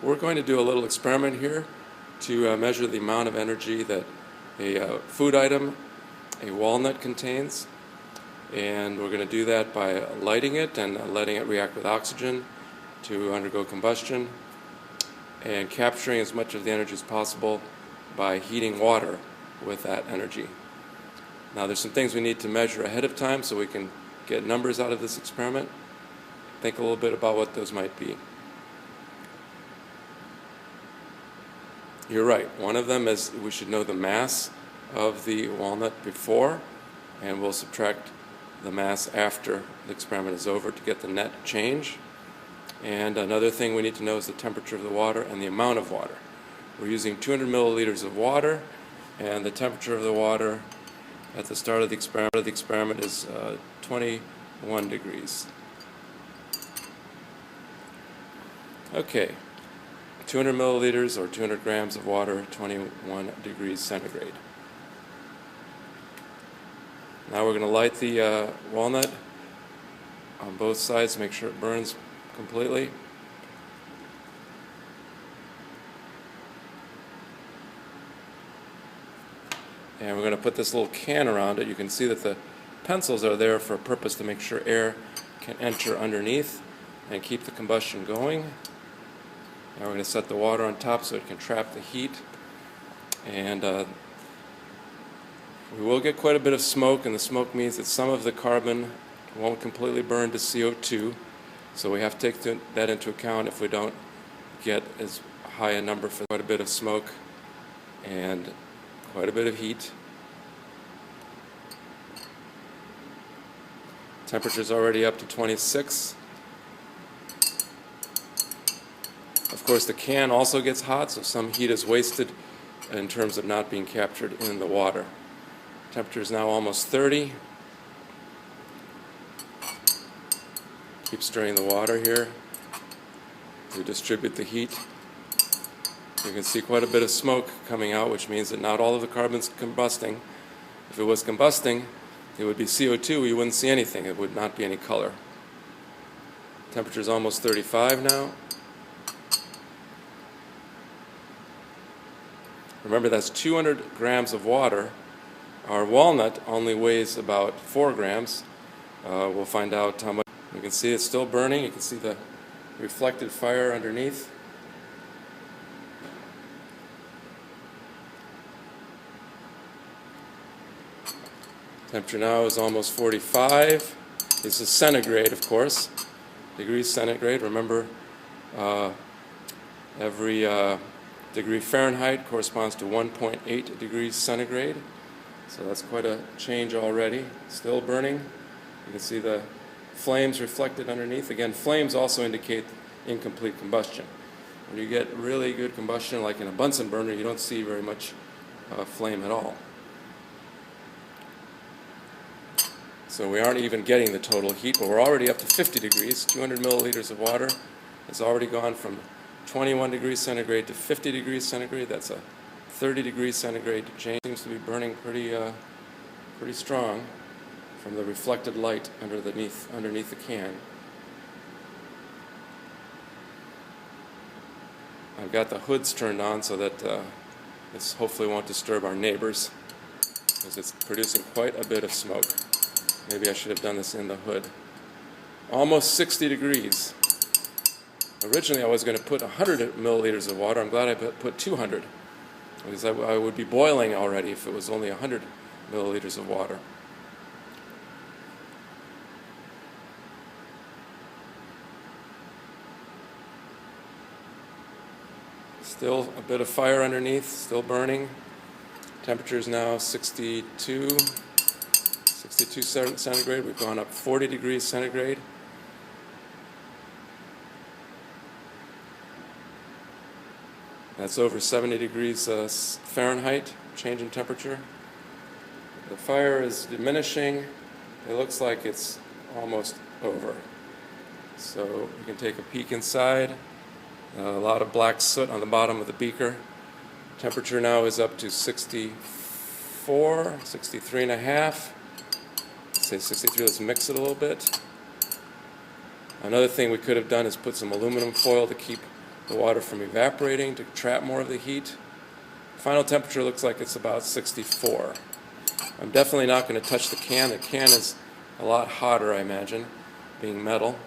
We're going to do a little experiment here to measure the amount of energy that a food item, a walnut, contains. And we're going to do that by lighting it and letting it react with oxygen to undergo combustion, and capturing as much of the energy as possible by heating water with that energy. Now there's some things we need to measure ahead of time so we can get numbers out of this experiment. Think a little bit about what those might be. You're right. One of them is we should know the mass of the walnut before, and we'll subtract the mass after the experiment is over to get the net change. And another thing we need to know is the temperature of the water and the amount of water. We're using 200 milliliters of water, and the temperature of the water at the start of the experiment is 21 degrees. Okay. 200 milliliters or 200 grams of water, 21 degrees centigrade. Now we're going to light the walnut on both sides to make sure it burns completely. And we're going to put this little can around it. You can see that the pencils are there for a purpose to make sure air can enter underneath and keep the combustion going. Now we're going to set the water on top so it can trap the heat, and we will get quite a bit of smoke, and the smoke means that some of the carbon won't completely burn to CO2, so we have to take that into account if we don't get as high a number for quite a bit of smoke and quite a bit of heat. Temperature's already up to 26. Of course, the can also gets hot, so some heat is wasted in terms of not being captured in the water. Temperature is now almost 30. Keep stirring the water here to distribute the heat. You can see quite a bit of smoke coming out, which means that not all of the carbon's combusting. If it was combusting, it would be CO2. You wouldn't see anything. It would not be any color. Temperature is almost 35 now. Remember, that's 200 grams of water. Our walnut only weighs about 4 grams. We'll find out how much. You can see it's still burning. You can see the reflected fire underneath. Temperature now is almost 45. This is centigrade, of course. Degrees centigrade. Remember, every degree Fahrenheit corresponds to 1.8 degrees centigrade. So that's quite a change already. Still burning. You can see the flames reflected underneath. Again, flames also indicate incomplete combustion. When you get really good combustion, like in a Bunsen burner, you don't see very much flame at all. So we aren't even getting the total heat, but we're already up to 50 degrees. 200 milliliters of water has already gone from 21 degrees centigrade to 50 degrees centigrade. That's a 30 degrees centigrade change. Seems to be burning pretty strong from the reflected light underneath the can. I've got the hoods turned on so that this hopefully won't disturb our neighbors, because it's producing quite a bit of smoke. Maybe I should have done this in the hood. Almost 60 degrees. Originally I was going to put 100 milliliters of water. I'm glad I put 200, because I would be boiling already if it was only 100 milliliters of water. Still a bit of fire underneath, still burning. Temperature is now 62 centigrade. We've gone up 40 degrees centigrade. That's over 70 degrees Fahrenheit change in temperature. The fire is diminishing. It looks like it's almost over. So you can take a peek inside. A lot of black soot on the bottom of the beaker. Temperature now is up to 64, 63 and a half. Let's say 63. Let's mix it a little bit. Another thing we could have done is put some aluminum foil to keep the water from evaporating to trap more of the heat. Final temperature looks like it's about 64. I'm definitely not going to touch the can. The can is a lot hotter, I imagine, being metal.